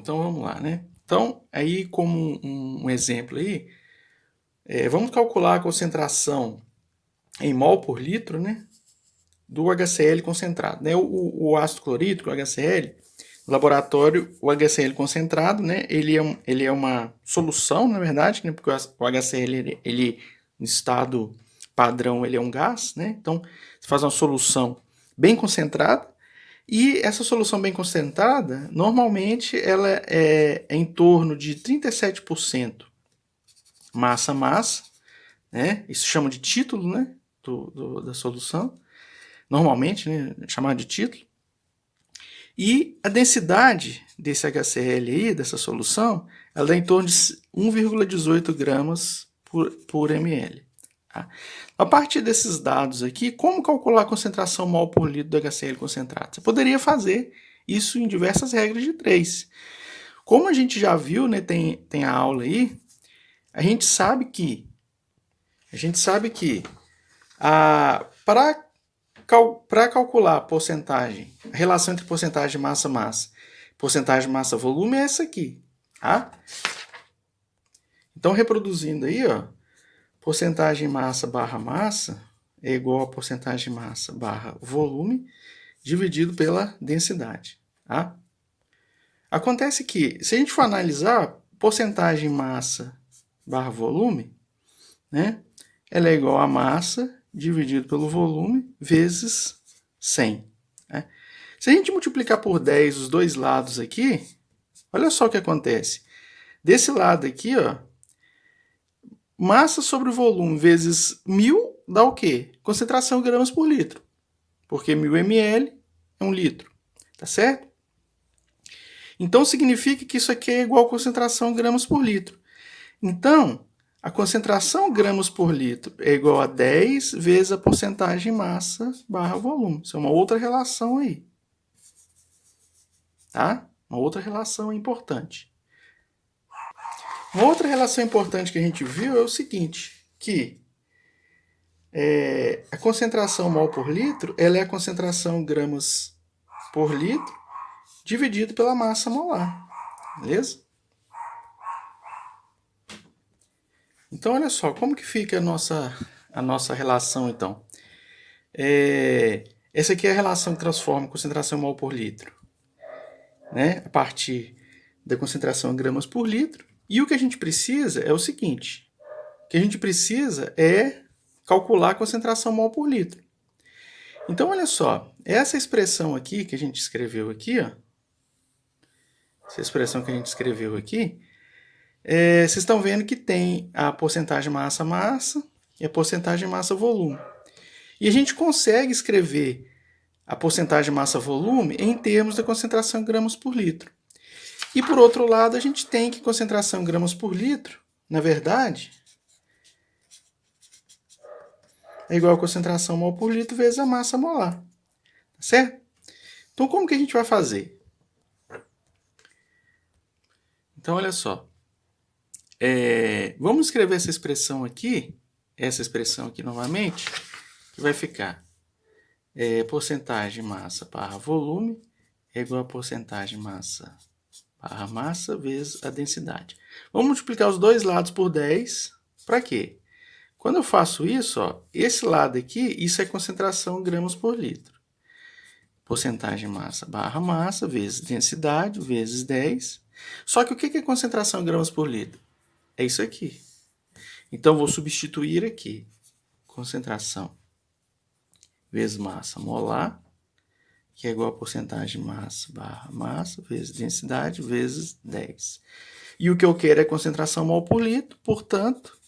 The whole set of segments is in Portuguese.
então vamos lá, né? Então, aí como um exemplo aí, vamos calcular a concentração em mol por litro, né? Do HCl concentrado, né? O ácido clorídrico, o HCl, no laboratório, o HCl concentrado, né? Ele é uma solução, na verdade, né? Porque o HCl, ele no estado padrão, ele é um gás, né? Então, você faz uma solução bem concentrada, e essa solução bem concentrada, normalmente, ela é em torno de 37% massa-massa, né? Isso chama de título, né? Da solução. Normalmente, né? Chamado de título. E a densidade desse HCl aí, dessa solução, ela é em torno de 1,18 gramas por ml. Tá? A partir desses dados aqui, como calcular a concentração mol por litro do HCl concentrado? Você poderia fazer isso em diversas regras de 3. Como a gente já viu, né, tem a aula aí, a gente sabe que para calcular a porcentagem, a relação entre porcentagem de massa-massa e porcentagem de massa-volume é essa aqui. Tá? Então, reproduzindo aí, ó, porcentagem massa barra massa é igual a porcentagem massa barra volume dividido pela densidade. Tá? Acontece que, se a gente for analisar porcentagem massa barra volume, né, ela é igual a massa dividido pelo volume vezes 100. Né? Se a gente multiplicar por 10 os dois lados aqui, olha só o que acontece. Desse lado aqui, ó, massa sobre volume vezes 1000 dá o quê? Concentração em gramas por litro. Porque 1000 ml é 1 litro. Tá certo? Então, significa que isso aqui é igual a concentração em gramas por litro. Então, a concentração gramas por litro é igual a 10 vezes a porcentagem massa barra volume. Isso é uma outra relação aí. Tá? Uma outra relação importante. Uma outra relação importante que a gente viu é o seguinte, que a concentração mol por litro, ela é a concentração gramas por litro dividido pela massa molar. Beleza? Então, olha só, como que fica a nossa relação, então? Essa aqui é a relação que transforma concentração mol por litro, né? A partir da concentração em gramas por litro. E o que a gente precisa é o seguinte, o que a gente precisa é calcular a concentração mol por litro. Então, olha só, essa expressão aqui que a gente escreveu aqui, ó, essa expressão que a gente escreveu aqui, vocês estão vendo que tem a porcentagem massa-massa e a porcentagem massa-volume. E a gente consegue escrever a porcentagem massa-volume em termos da concentração em gramas por litro. E por outro lado, a gente tem que concentração em gramas por litro, na verdade, é igual a concentração mol por litro vezes a massa molar. Tá certo? Então, como que a gente vai fazer? Então, olha só. Vamos escrever essa expressão aqui novamente, que vai ficar porcentagem massa barra volume é igual a porcentagem massa barra massa vezes a densidade. Vamos multiplicar os dois lados por 10. Para quê? Quando eu faço isso, ó, esse lado aqui, isso é concentração em gramas por litro. Porcentagem massa barra massa vezes densidade vezes 10. Só que o que é concentração em gramas por litro? É isso aqui. Então, vou substituir aqui. Concentração vezes massa molar, que é igual a porcentagem massa barra massa vezes densidade vezes 10. E o que eu quero é concentração mol por litro, portanto,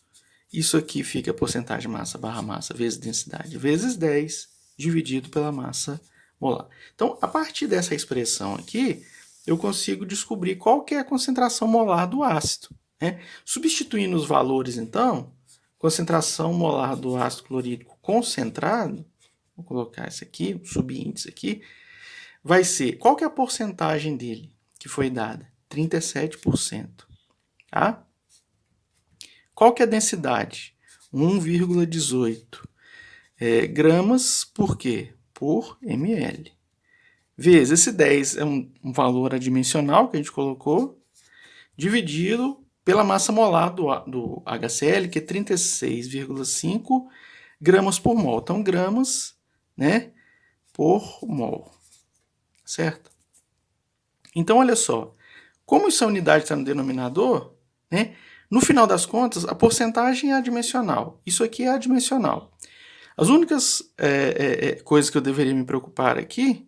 isso aqui fica porcentagem massa barra massa vezes densidade vezes 10, dividido pela massa molar. Então, a partir dessa expressão aqui, eu consigo descobrir qual que é a concentração molar do ácido. Né? Substituindo os valores, então, concentração molar do ácido clorídrico concentrado, vou colocar isso aqui, o subíndice aqui, vai ser, qual que é a porcentagem dele que foi dada? 37%. Tá? Qual que é a densidade? 1,18 gramas por quê? Por ml. vezes esse 10 é um valor adimensional que a gente colocou, dividido pela massa molar do HCl, que é 36,5 gramas por mol. Então, gramas, né, por mol, certo? Então, olha só, como essa unidade está no denominador, né, no final das contas, a porcentagem é adimensional. Isso aqui é adimensional. As únicas coisas que eu deveria me preocupar aqui,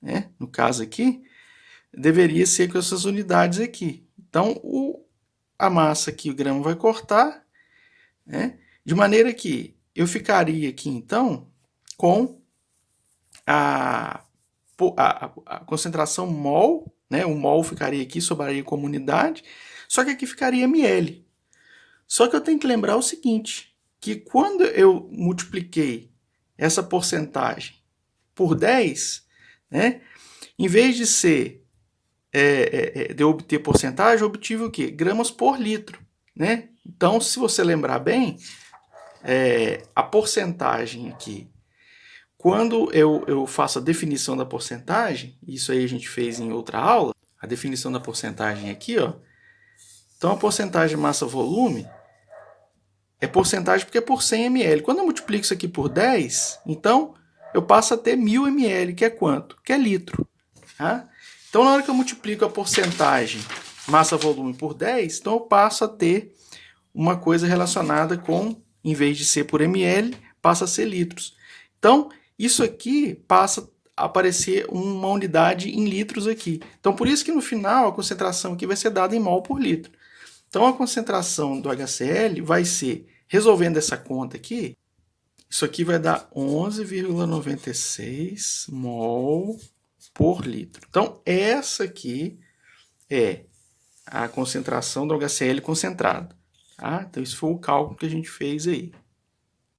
né, no caso aqui, deveria ser com essas unidades aqui. Então, a massa aqui, o grama vai cortar, né, de maneira que eu ficaria aqui, então, com a concentração mol, né, o mol ficaria aqui, sobraria como unidade, só que aqui ficaria ml. Só que eu tenho que lembrar o seguinte, que quando eu multipliquei essa porcentagem por 10, né, em vez de ser de eu obter porcentagem, eu obtive o quê? Gramas por litro, né? Então, se você lembrar bem, a porcentagem aqui, quando eu faço a definição da porcentagem, isso aí a gente fez em outra aula, a definição da porcentagem aqui, ó. Então, a porcentagem massa-volume é porcentagem porque é por 100 ml. Quando eu multiplico isso aqui por 10, então eu passo a ter 1000 ml, que é quanto? Que é litro. Tá? Então, na hora que eu multiplico a porcentagem massa-volume por 10, então eu passo a ter uma coisa relacionada com, em vez de ser por ml, passa a ser litros. Então, isso aqui passa a aparecer uma unidade em litros aqui. Então, por isso que no final a concentração aqui vai ser dada em mol por litro. Então, a concentração do HCl vai ser, resolvendo essa conta aqui, isso aqui vai dar 11,96 mol por litro. Então, essa aqui é a concentração do HCl concentrado. Tá? Então, isso foi o cálculo que a gente fez aí.